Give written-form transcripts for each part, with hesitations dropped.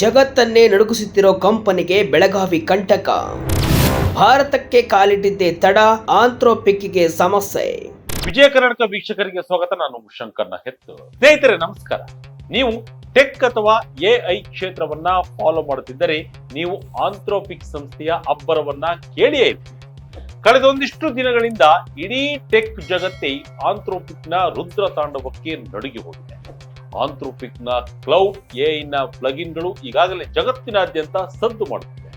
ಜಗತ್ತನ್ನೇ ನಡುಗಿಸುತ್ತಿರೋ ಕಂಪನಿಗೆ ಬೆಳಗಾವಿ ಕಂಟಕ. ಭಾರತಕ್ಕೆ ಕಾಲಿಟ್ಟಿದ್ದೇ ತಡ, ಆಂಥ್ರೋಪಿಕ್ಗೆ ಸಮಸ್ಯೆ. ವಿಜಯ ಕರ್ನಾಟಕ ವೀಕ್ಷಕರಿಗೆ ಸ್ವಾಗತ. ನಾನು ಶಂಕರ್ನ ಹೆತ್ತು. ಸ್ನೇಹಿತರೆ ನಮಸ್ಕಾರ. ನೀವು ಟೆಕ್ ಅಥವಾ ಎಐ ಕ್ಷೇತ್ರವನ್ನ ಫಾಲೋ ಮಾಡುತ್ತಿದ್ದರೆ ನೀವು ಆಂಥ್ರೋಪಿಕ್ ಸಂಸ್ಥೆಯ ಅಬ್ಬರವನ್ನ ಕೇಳಿಯೇ ಇರ್ತೀರಿ. ಕಳೆದ ಒಂದಿಷ್ಟು ದಿನಗಳಿಂದ ಇಡೀ ಟೆಕ್ ಜಗತ್ತೇ ಆಂಥ್ರೋಪಿಕ್ ನ ರುದ್ರ ತಾಂಡವಕ್ಕೆ ನಡುಗಿ ಹೋಗಿದೆ. ಆಂಥ್ರೋಪಿಕ್ ನ ಕ್ಲೌಡ್ ಎಐ ನ ಪ್ಲಗಿನ್ಗಳು ಈಗಾಗಲೇ ಜಗತ್ತಿನಾದ್ಯಂತ ಸದ್ದು ಮಾಡುತ್ತಿದೆ.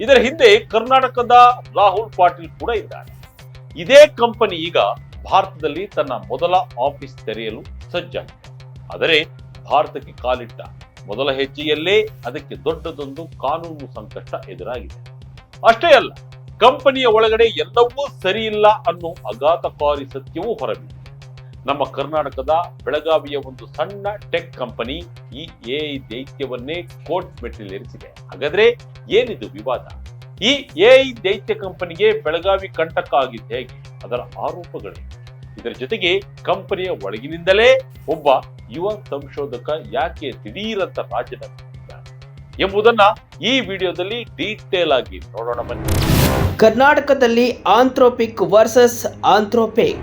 ಇದರ ಹಿಂದೆ ಕರ್ನಾಟಕದ ರಾಹುಲ್ ಪಾಟೀಲ್ ಕೂಡ ಇದ್ದಾರೆ. ಇದೇ ಕಂಪನಿ ಈಗ ಭಾರತದಲ್ಲಿ ತನ್ನ ಮೊದಲ ಆಫೀಸ್ ತೆರೆಯಲು ಸಜ್ಜಾಗಿದೆ. ಆದರೆ ಭಾರತಕ್ಕೆ ಕಾಲಿಟ್ಟ ಮೊದಲ ಹೆಜ್ಜೆಯಲ್ಲೇ ಅದಕ್ಕೆ ದೊಡ್ಡದೊಂದು ಕಾನೂನು ಸಂಕಷ್ಟ ಎದುರಾಗಿದೆ. ಅಷ್ಟೇ ಅಲ್ಲ, ಕಂಪನಿಯ ಒಳಗಡೆ ಎಲ್ಲವೂ ಸರಿಯಿಲ್ಲ ಅನ್ನೋ ಆಘಾತಕಾರಿ ಸತ್ಯವೂ ಹೊರಬಿದ್ದಿದೆ. ನಮ್ಮ ಕರ್ನಾಟಕದ ಬೆಳಗಾವಿಯ ಒಂದು ಸಣ್ಣ ಟೆಕ್ ಕಂಪನಿ ಈ ಎಐ ದೈತ್ಯವನ್ನೇ ಕೋರ್ಟ್ ಮೆಟ್ಟಿಲೇರಿಸಿದೆ. ಹಾಗಾದ್ರೆ ಏನಿದು ವಿವಾದ? ಈ ಎಐ ದೈತ್ಯ ಕಂಪನಿಗೆ ಬೆಳಗಾವಿ ಕಂಟಕ ಆಗಿದ್ದು ಹೇಗೆ? ಅದರ ಆರೋಪಗಳು, ಇದರ ಜೊತೆಗೆ ಕಂಪನಿಯ ಒಳಗಿನಿಂದಲೇ ಒಬ್ಬ ಯುವ ಸಂಶೋಧಕ ಯಾಕೆ ದಿಢೀರಂತ ರಾಜೀನಾಮೆ ಎಂಬುದನ್ನ ಈ ವಿಡಿಯೋದಲ್ಲಿ ಡೀಟೇಲ್ ಆಗಿ ನೋಡೋಣ ಬನ್ನಿ. ಕರ್ನಾಟಕದಲ್ಲಿ ಆಂಥ್ರೋಪಿಕ್ ವರ್ಸಸ್ ಆಂಥ್ರೋಪಿಕ್.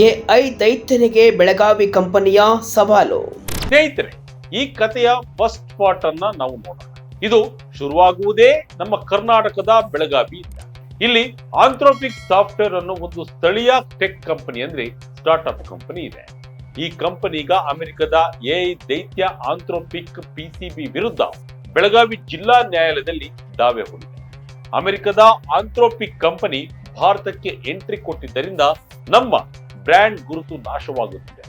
ಎಐ ದೈತ್ಯನಿಗೆ ಬೆಳಗಾವಿ ಕಂಪನಿಯ ಸವಾಲು. ಸ್ನೇಹಿತರೆ, ಈ ಕಥೆಯ ಫಸ್ಟ್ ಪಾರ್ಟ್ ಅನ್ನ ನಾವು ನೋಡೋಣ. ಇದು ಶುರುವಾಗುವುದೇ ನಮ್ಮ ಕರ್ನಾಟಕದ ಬೆಳಗಾವಿಯಿಂದ. ಇಲ್ಲಿ ಆಂಥ್ರೋಪಿಕ್ ಸಾಫ್ಟ್ವೇರ್ ಅನ್ನೋ ಒಂದು ಸ್ಥಳೀಯ ಟೆಕ್ ಕಂಪನಿ, ಅಂದ್ರೆ ಸ್ಟಾರ್ಟ್ಅಪ್ ಕಂಪನಿ ಇದೆ. ಈ ಕಂಪನಿ ಈಗ ಅಮೆರಿಕದ ಎಐ ದೈತ್ಯ ಆಂಥ್ರೋಪಿಕ್ ಪಿಸಿಬಿ ವಿರುದ್ಧ ಬೆಳಗಾವಿ ಜಿಲ್ಲಾ ನ್ಯಾಯಾಲಯದಲ್ಲಿ ದಾವೆ ಹೂಡಿದೆ. ಅಮೆರಿಕದ ಆಂಥ್ರೋಪಿಕ್ ಕಂಪನಿ ಭಾರತಕ್ಕೆ ಎಂಟ್ರಿ ಕೊಟ್ಟಿದ್ದರಿಂದ ನಮ್ಮ ಬ್ರ್ಯಾಂಡ್ ಗುರುತು ನಾಶವಾಗುತ್ತಿದೆ.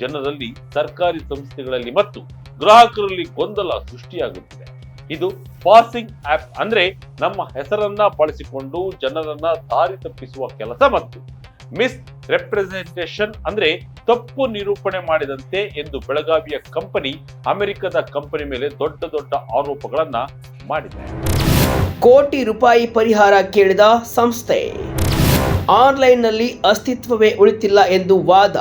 ಜನರಲ್ಲಿ, ಸರ್ಕಾರಿ ಸಂಸ್ಥೆಗಳಲ್ಲಿ ಮತ್ತು ಗ್ರಾಹಕರಲ್ಲಿ ಗೊಂದಲ ಸೃಷ್ಟಿಯಾಗುತ್ತಿದೆ. ಇದು ಪಾಸಿಂಗ್ ಆಪ್, ಅಂದ್ರೆ ನಮ್ಮ ಹೆಸರನ್ನ ಬಳಸಿಕೊಂಡು ಜನರನ್ನ ದಾರಿ ತಪ್ಪಿಸುವ ಕೆಲಸ, ಮತ್ತು ಮಿಸ್ ರೆಪ್ರೆಸೆಂಟೇಷನ್ ಅಂದ್ರೆ ತಪ್ಪು ನಿರೂಪಣೆ ಮಾಡಿದಂತೆ ಎಂದು ಬೆಳಗಾವಿಯ ಕಂಪನಿ ಅಮೆರಿಕದ ಕಂಪನಿ ಮೇಲೆ ದೊಡ್ಡ ದೊಡ್ಡ ಆರೋಪಗಳನ್ನ ಮಾಡಿದೆ. ಕೋಟಿ ರೂಪಾಯಿ ಪರಿಹಾರ ಕೇಳಿದ ಸಂಸ್ಥೆ. ಆನ್ಲೈನ್ನಲ್ಲಿ ಅಸ್ತಿತ್ವವೇ ಉಳಿತಿಲ್ಲ ಎಂದು ವಾದ.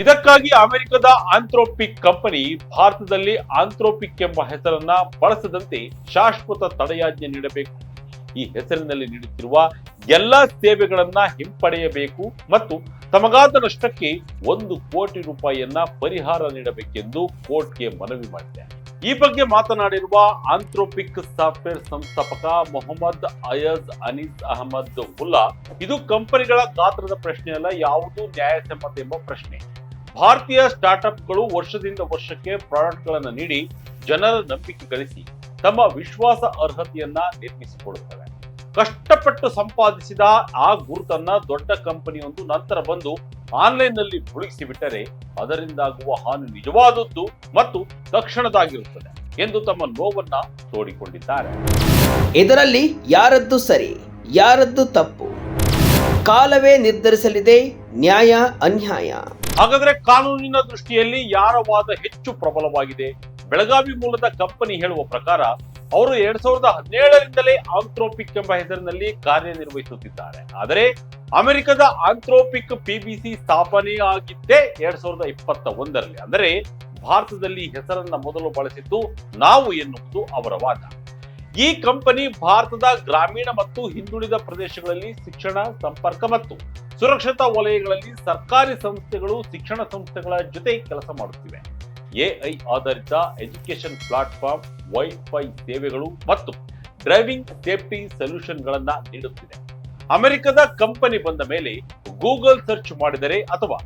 ಇದಕ್ಕಾಗಿ ಅಮೆರಿಕದ ಆಂಥ್ರೋಪಿಕ್ ಕಂಪನಿ ಭಾರತದಲ್ಲಿ ಆಂಥ್ರೋಪಿಕ್ ಎಂಬ ಹೆಸರನ್ನ ಬಳಸದಂತೆ ಶಾಶ್ವತ ತಡೆಯಾಜ್ಞೆ ನೀಡಬೇಕು. ಈ ಹೆಸರಿನಲ್ಲಿ ನೀಡುತ್ತಿರುವ ಎಲ್ಲಾ ಸೇವೆಗಳನ್ನ ಹಿಂಪಡೆಯಬೇಕು ಮತ್ತು ತಮಗಾದ ನಷ್ಟಕ್ಕೆ 1 ಕೋಟಿ ರೂಪಾಯಿಯನ್ನ ಪರಿಹಾರ ನೀಡಬೇಕೆಂದು ಕೋರ್ಟ್ಗೆ ಮನವಿ ಮಾಡಿದೆ. ಈ ಬಗ್ಗೆ ಮಾತನಾಡಿರುವ ಆಂಥ್ರೋಪಿಕ್ ಸಾಫ್ಟ್ವೇರ್ ಸಂಸ್ಥಾಪಕ ಮೊಹಮ್ಮದ್ ಅಯಜ್ ಅನೀಸ್ ಅಹಮದ್ ಉಲ್ಲಾ, ಇದು ಕಂಪನಿಗಳ ಗಾತ್ರದ ಪ್ರಶ್ನೆ ಅಲ್ಲ, ಯಾವುದು ನ್ಯಾಯಸಮ್ಮತ ಎಂಬ ಪ್ರಶ್ನೆ. ಭಾರತೀಯ ಸ್ಟಾರ್ಟ್ಅಪ್ಗಳು ವರ್ಷದಿಂದ ವರ್ಷಕ್ಕೆ ಪ್ರಾಡಕ್ಟ್ಗಳನ್ನು ನೀಡಿ ಜನರ ನಂಬಿಕೆ ಗಳಿಸಿ ತಮ್ಮ ವಿಶ್ವಾಸ ಅರ್ಹತೆಯನ್ನ ನಿರ್ಮಿಸಿಕೊಳ್ಳುತ್ತವೆ. ಕಷ್ಟಪಟ್ಟು ಸಂಪಾದಿಸಿದ ಆ ಗುರುತನ್ನ ದೊಡ್ಡ ಕಂಪನಿಯೊಂದು ನಂತರ ಬಂದು ಆನ್ಲೈನ್ ನಲ್ಲಿ ಮುಳುಗಿಸಿ ಬಿಟ್ಟರೆ ಅದರಿಂದಾಗುವ ಹಾನಿ ನಿಜವಾದದ್ದು ಮತ್ತು ತಕ್ಷಣದಾಗಿರುತ್ತದೆ ಎಂದು ತಮ್ಮ ನೋವನ್ನ ತೋಡಿಕೊಂಡಿದ್ದಾರೆ. ಇದರಲ್ಲಿ ಯಾರದ್ದು ಸರಿ, ಯಾರದ್ದು ತಪ್ಪು? ಕಾಲವೇ ನಿರ್ಧರಿಸಲಿದೆ ನ್ಯಾಯ ಅನ್ಯಾಯ. ಹಾಗಾದ್ರೆ ಕಾನೂನಿನ ದೃಷ್ಟಿಯಲ್ಲಿ ಯಾರ ವಾದ ಹೆಚ್ಚು ಪ್ರಬಲವಾಗಿದೆ? ಬೆಳಗಾವಿ ಮೂಲದ ಕಂಪನಿ ಹೇಳುವ ಪ್ರಕಾರ ಅವರು 2017ರಿಂದಲೇ ಆಂಥ್ರೋಪಿಕ್ ಎಂಬ ಹೆಸರಿನಲ್ಲಿ ಕಾರ್ಯನಿರ್ವಹಿಸುತ್ತಿದ್ದಾರೆ. ಆದರೆ ಅಮೆರಿಕದ ಆಂಥ್ರೋಪಿಕ್ ಪಿಬಿಸಿ ಸ್ಥಾಪನೆ ಆಗಿದ್ದೇ 2021ರಲ್ಲಿ. ಅಂದರೆ ಭಾರತದಲ್ಲಿ ಹೆಸರನ್ನ ಮೊದಲು ಬಳಸಿದ್ದು ನಾವು ಎನ್ನುವುದು ಅವರ ವಾದ. ಈ ಕಂಪನಿ ಭಾರತದ ಗ್ರಾಮೀಣ ಮತ್ತು ಹಿಂದುಳಿದ ಪ್ರದೇಶಗಳಲ್ಲಿ ಶಿಕ್ಷಣ, ಸಂಪರ್ಕ ಮತ್ತು ಸುರಕ್ಷತಾ ವಲಯಗಳಲ್ಲಿ ಸರ್ಕಾರಿ ಸಂಸ್ಥೆಗಳು, ಶಿಕ್ಷಣ ಸಂಸ್ಥೆಗಳ ಜೊತೆ ಕೆಲಸ ಮಾಡುತ್ತಿವೆ. ಎಐ ಆಧಾರಿತ ಎಜುಕೇಶನ್ ಪ್ಲಾಟ್ಫಾರ್ಮ್, ವೈಫೈ ಸೇವೆಗಳು ಮತ್ತು ಡ್ರೈವಿಂಗ್ ಸೇಫ್ಟಿ ಸೊಲ್ಯೂಷನ್ಗಳನ್ನ ನೀಡುತ್ತಿದೆ. ಅಮೆರಿಕದ ಕಂಪನಿ ಬಂದ ಮೇಲೆ ಗೂಗಲ್ ಸರ್ಚ್ ಮಾಡಿದರೆ ಅಥವಾ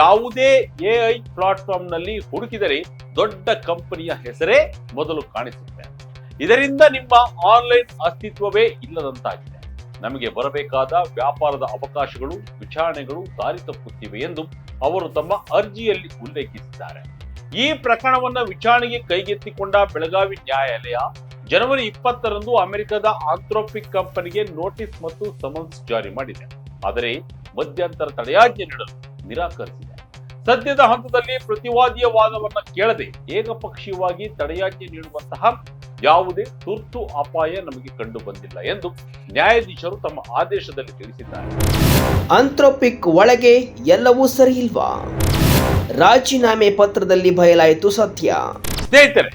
ಯಾವುದೇ ಎಐ ಪ್ಲಾಟ್ಫಾರ್ಮ್ ನಲ್ಲಿ ಹುಡುಕಿದರೆ ದೊಡ್ಡ ಕಂಪನಿಯ ಹೆಸರೇ ಮೊದಲು ಕಾಣಿಸುತ್ತೆ. ಇದರಿಂದ ನಿಮ್ಮ ಆನ್ಲೈನ್ ಅಸ್ತಿತ್ವವೇ ಇಲ್ಲದಂತಾಗಿದೆ. ನಮಗೆ ಬರಬೇಕಾದ ವ್ಯಾಪಾರದ ಅವಕಾಶಗಳು, ವಿಚಾರಣೆಗಳು ದಾರಿ ತಪ್ಪುತ್ತಿವೆ ಎಂದು ಅವರು ತಮ್ಮ ಅರ್ಜಿಯಲ್ಲಿ ಉಲ್ಲೇಖಿಸಿದ್ದಾರೆ. ಈ ಪ್ರಕರಣವನ್ನ ವಿಚಾರಣೆಗೆ ಕೈಗೆತ್ತಿಕೊಂಡ ಬೆಳಗಾವಿ ನ್ಯಾಯಾಲಯ ಜನವರಿ 20ರಂದು ಅಮೆರಿಕದ ಆಂಥ್ರೋಪಿಕ್ ಕಂಪನಿಗೆ ನೋಟಿಸ್ ಮತ್ತು ಸಮನ್ಸ್ ಜಾರಿ ಮಾಡಿದೆ. ಆದರೆ ಮಧ್ಯಂತರ ತಡೆಯಾಜ್ಞೆ ನೀಡಲು ನಿರಾಕರಿಸಿದೆ. ಸದ್ಯದ ಹಂತದಲ್ಲಿ ಪ್ರತಿವಾದಿಯ ವಾದವನ್ನ ಕೇಳದೆ ಏಕಪಕ್ಷೀಯವಾಗಿ ತಡೆಯಾಜ್ಞೆ ನೀಡುವಂತಹ ಯಾವುದೇ ತುರ್ತು ಅಪಾಯ ನಮಗೆ ಕಂಡು ಬಂದಿಲ್ಲ ಎಂದು ನ್ಯಾಯಾಧೀಶರು ತಮ್ಮ ಆದೇಶದಲ್ಲಿ ತಿಳಿಸಿದ್ದಾರೆ. ಆಂಥ್ರೋಪಿಕ್ ಒಳಗೆ ಎಲ್ಲವೂ ಸರಿ ಇಲ್ವಾ? ರಾಜೀನಾಮೆ ಪತ್ರದಲ್ಲಿ ಬಯಲಾಯಿತು ಸತ್ಯ. ಸ್ನೇಹಿತರೆ,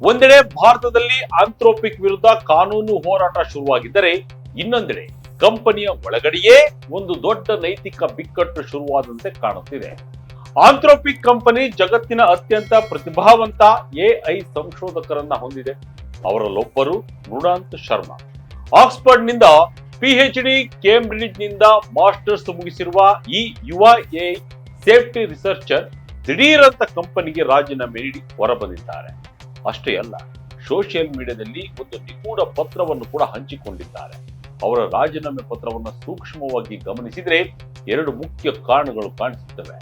ಒಂದೆಡೆ ಭಾರತದಲ್ಲಿ ಆಂಥ್ರೋಪಿಕ್ ವಿರುದ್ಧ ಕಾನೂನು ಹೋರಾಟ ಶುರುವಾಗಿದ್ದರೆ ಇನ್ನೊಂದೆಡೆ ಕಂಪನಿಯ ಒಳಗಡೆಯೇ ಒಂದು ದೊಡ್ಡ ನೈತಿಕ ಬಿಕ್ಕಟ್ಟು ಶುರುವಾದಂತೆ ಕಾಣುತ್ತಿದೆ. ಆಂಥ್ರೋಪಿಕ್ ಕಂಪನಿ ಜಗತ್ತಿನ ಅತ್ಯಂತ ಪ್ರತಿಭಾವಂತ ಎಐ ಸಂಶೋಧಕರನ್ನ ಹೊಂದಿದೆ. ಅವರಲ್ಲೊಬ್ಬರು ಮೃಣಾಂಕ್ ಶರ್ಮಾ. ಆಕ್ಸ್ಫರ್ಡ್ ನಿಂದ PhD, ಕೇಂಬ್ರಿಡ್ಜ್ ನಿಂದ ಮಾಸ್ಟರ್ಸ್ ಮುಗಿಸಿರುವ ಈ ಯುವ ಎಐ ಸೇಫ್ಟಿ ರಿಸರ್ಚರ್ ದಿಢೀರಂತ ಕಂಪನಿಗೆ ರಾಜೀನಾಮೆ ನೀಡಿ ಹೊರಬಂದಿದ್ದಾರೆ. ಅಷ್ಟೇ ಅಲ್ಲ, ಸೋಷಿಯಲ್ ಮೀಡಿಯಾದಲ್ಲಿ ಒಂದು ನಿಗೂಢ ಪತ್ರವನ್ನು ಕೂಡ ಹಂಚಿಕೊಂಡಿದ್ದಾರೆ. ಅವರ ರಾಜೀನಾಮೆ ಪತ್ರವನ್ನು ಸೂಕ್ಷ್ಮವಾಗಿ ಗಮನಿಸಿದ್ರೆ ಎರಡು ಮುಖ್ಯ ಕಾರಣಗಳು ಕಾಣಿಸುತ್ತವೆ.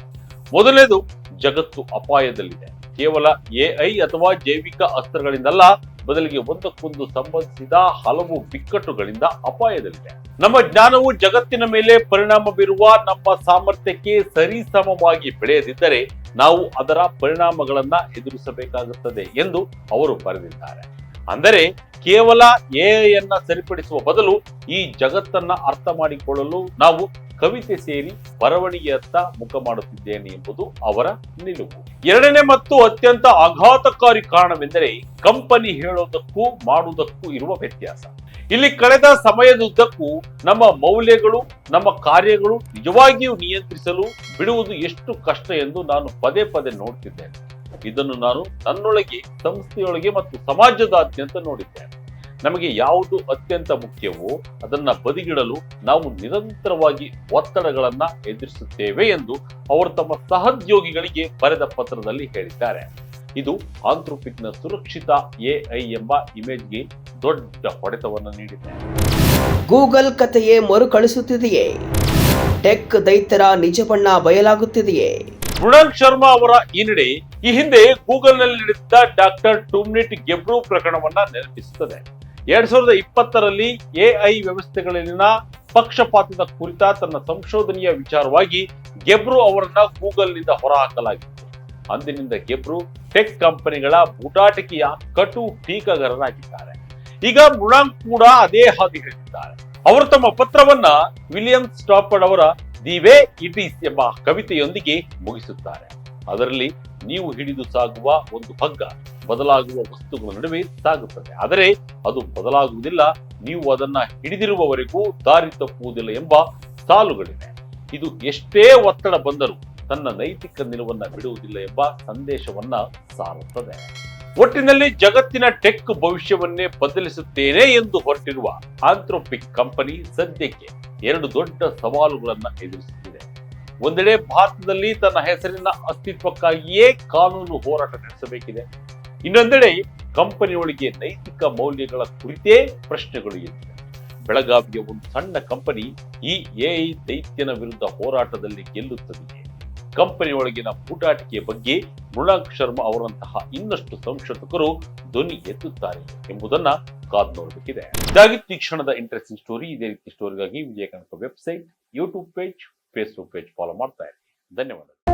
ಮೊದಲನೇದು, ಜಗತ್ತು ಅಪಾಯದಲ್ಲಿದೆ. ಕೇವಲ ಎಐ ಅಥವಾ ಜೈವಿಕ ಅಸ್ತ್ರಗಳಿಂದಲ್ಲ, ಬದಲಿಗೆ ಒಂದಕ್ಕೊಂದು ಸಂಬಂಧಿಸಿದ ಹಲವು ಬಿಕ್ಕಟ್ಟುಗಳಿಂದ ಅಪಾಯದಲ್ಲಿದೆ. ನಮ್ಮ ಜ್ಞಾನವು ಜಗತ್ತಿನ ಮೇಲೆ ಪರಿಣಾಮ ಬೀರುವ ನಮ್ಮ ಸಾಮರ್ಥ್ಯಕ್ಕೆ ಸರಿಸಮವಾಗಿ ಬೆಳೆಯದಿದ್ದರೆ ನಾವು ಅದರ ಪರಿಣಾಮಗಳನ್ನ ಎದುರಿಸಬೇಕಾಗುತ್ತದೆ ಎಂದು ಅವರು ಬರೆದಿದ್ದಾರೆ. ಅಂದರೆ ಕೇವಲ ಎಐಯನ್ನ ಸರಿಪಡಿಸುವ ಬದಲು ಈ ಜಗತ್ತನ್ನ ಅರ್ಥ ಮಾಡಿಕೊಳ್ಳಲು ನಾವು ಕವಿತೆ ಸೇರಿ ಬರವಣಿಗೆಯತ್ತ ಮುಖ ಮಾಡುತ್ತಿದ್ದೇನೆ ಎಂಬುದು ಅವರ ನಿಲುವು. ಎರಡನೇ ಮತ್ತು ಅತ್ಯಂತ ಆಘಾತಕಾರಿ ಕಾರಣವೆಂದರೆ ಕಂಪನಿ ಹೇಳೋದಕ್ಕೂ ಮಾಡುವುದಕ್ಕೂ ಇರುವ ವ್ಯತ್ಯಾಸ. ಇಲ್ಲಿ ಕಳೆದ ಸಮಯದುದ್ದಕ್ಕೂ ನಮ್ಮ ಮೌಲ್ಯಗಳು, ನಮ್ಮ ಕಾರ್ಯಗಳು ನಿಜವಾಗಿಯೂ ನಿಯಂತ್ರಿಸಲು ಬಿಡುವುದು ಎಷ್ಟು ಕಷ್ಟ ಎಂದು ನಾನು ಪದೇ ಪದೇ ನೋಡ್ತಿದ್ದೇನೆ. ಇದನ್ನು ನಾನು ನನ್ನೊಳಗೆ, ಸಂಸ್ಥೆಯೊಳಗೆ ಮತ್ತು ಸಮಾಜದಾದ್ಯಂತ ನೋಡಿದ್ದೇನೆ. ನಮಗೆ ಯಾವುದು ಅತ್ಯಂತ ಮುಖ್ಯವೋ ಅದನ್ನ ಬದಿಗಿಡಲು ನಾವು ನಿರಂತರವಾಗಿ ಒತ್ತಡಗಳನ್ನ ಎದುರಿಸುತ್ತೇವೆ ಎಂದು ಅವರು ತಮ್ಮ ಸಹೋದ್ಯೋಗಿಗಳಿಗೆ ಬರೆದ ಪತ್ರದಲ್ಲಿ ಹೇಳಿದ್ದಾರೆ. ಇದು ಆಂಥ್ರೋಪಿಕ್ನ ಸುರಕ್ಷಿತ ಎಐ ಎಂಬ ಇಮೇಜ್ಗೆ ದೊಡ್ಡ ಹೊಡೆತವನ್ನು ನೀಡಿದೆ. ಗೂಗಲ್ ಕಥೆಯೇ ಮರುಕಳಿಸುತ್ತಿದೆಯೇ? ಟೆಕ್ ದೈತ್ಯರ ನಿಜ ಬಣ್ಣ ಬಯಲಾಗುತ್ತಿದೆಯೇ? ಮೃಣಾಂಕ್ ಶರ್ಮಾ ಅವರ ಈ ನಡೆ ಈ ಹಿಂದೆ ಗೂಗಲ್ ನಲ್ಲಿ ನಡೆದಿದ್ದ ಡಾಕ್ಟರ್ ಟೂಮ್ನಿಟ್ ಗೆಬ್ರು ಪ್ರಕರಣವನ್ನ ನೆನಪಿಸುತ್ತದೆ. 2020ರಲ್ಲಿ ಎಐ ವ್ಯವಸ್ಥೆಗಳಲ್ಲಿನ ಪಕ್ಷಪಾತದ ಕುರಿತ ತನ್ನ ಸಂಶೋಧನೆಯ ವಿಚಾರವಾಗಿ ಗೆಬ್ರು ಅವರನ್ನ ಗೂಗಲ್ ನಿಂದ ಹೊರಹಾಕಲಾಗಿತ್ತು. ಅಂದಿನಿಂದ ಗೆಬ್ರು ಟೆಕ್ ಕಂಪನಿಗಳ ಬೂಟಾಟಿಕೆಯ ಕಟು ಟೀಕಾಗಾರರಾಗಿದ್ದಾರೆ. ಈಗ ಮೃಣಾಂಕ್ ಕೂಡ ಅದೇ ಹಾದಿ ಹಿಡಿದಿದ್ದಾರೆ. ಅವರು ತಮ್ಮ ಪತ್ರವನ್ನ ವಿಲಿಯಂ ಸ್ಟಾಫರ್ಡ್ ಅವರ ದಿ ವೇ ಇಟ್ ಈಸ್ ಎಂಬ ಕವಿತೆಯೊಂದಿಗೆ ಮುಗಿಸುತ್ತಾರೆ. ಅದರಲ್ಲಿ ನೀವು ಹಿಡಿದು ಸಾಗುವ ಒಂದು ಹಗ್ಗ ಬದಲಾಗುವ ವಸ್ತುಗಳ ನಡುವೆ ಸಾಗುತ್ತದೆ, ಆದರೆ ಅದು ಬದಲಾಗುವುದಿಲ್ಲ. ನೀವು ಅದನ್ನ ಹಿಡಿದಿರುವವರೆಗೂ ದಾರಿ ತಪ್ಪುವುದಿಲ್ಲ ಎಂಬ ಸಾಲುಗಳಿವೆ. ಇದು ಎಷ್ಟೇ ಒತ್ತಡ ಬಂದರೂ ತನ್ನ ನೈತಿಕ ನಿಲುವನ್ನ ಬಿಡುವುದಿಲ್ಲ ಎಂಬ ಸಂದೇಶವನ್ನ ಸಾರುತ್ತದೆ. ಒಟ್ಟಿನಲ್ಲಿ ಜಗತ್ತಿನ ಟೆಕ್ ಭವಿಷ್ಯವನ್ನೇ ಬದಲಿಸುತ್ತೇನೆ ಎಂದು ಹೊರಟಿರುವ ಆಂಥ್ರೋಪಿಕ್ ಕಂಪನಿ ಸದ್ಯಕ್ಕೆ ಎರಡು ದೊಡ್ಡ ಸವಾಲುಗಳನ್ನ ಎದುರಿಸುತ್ತಿದೆ. ಒಂದೆಡೆ ಭಾರತದಲ್ಲಿ ತನ್ನ ಹೆಸರಿನ ಅಸ್ತಿತ್ವಕ್ಕಾಗಿಯೇ ಕಾನೂನು ಹೋರಾಟ ನಡೆಸಬೇಕಿದೆ. ಇನ್ನೊಂದೆಡೆ ಕಂಪನಿಯೊಳಗೆ ನೈತಿಕ ಮೌಲ್ಯಗಳ ಕುರಿತೇ ಪ್ರಶ್ನೆಗಳು ಎದ್ದಿವೆ. ಬೆಳಗಾವಿಯ ಒಂದು ಸಣ್ಣ ಕಂಪನಿ ಈ ಎಐ ದೈತ್ಯನ ವಿರುದ್ಧ ಹೋರಾಟದಲ್ಲಿ ಗೆಲ್ಲುತ್ತದೆ. ಕಂಪನಿಯೊಳಗಿನ ಪೂಟಾಟಿಕೆಯ ಬಗ್ಗೆ ಮೃಣಾಂಕ್ ಶರ್ಮಾ ಅವರಂತಹ ಇನ್ನಷ್ಟು ಸಂಶೋಧಕರು ಧ್ವನಿ ಎತ್ತುತ್ತಾರೆ ಎಂಬುದನ್ನ ಕಾದು ನೋಡಬೇಕಿದೆ. ಇದಾಗಿತ್ತು ಈ ಕ್ಷಣದ ಇಂಟ್ರೆಸ್ಟಿಂಗ್ ಸ್ಟೋರಿ. ಇದೇ ರೀತಿ ಸ್ಟೋರಿಗಾಗಿ Vijaya Karnataka website, YouTube page, Facebook page follow ಮಾಡ್ತಾ ಇರಿ. ಧನ್ಯವಾದಗಳು.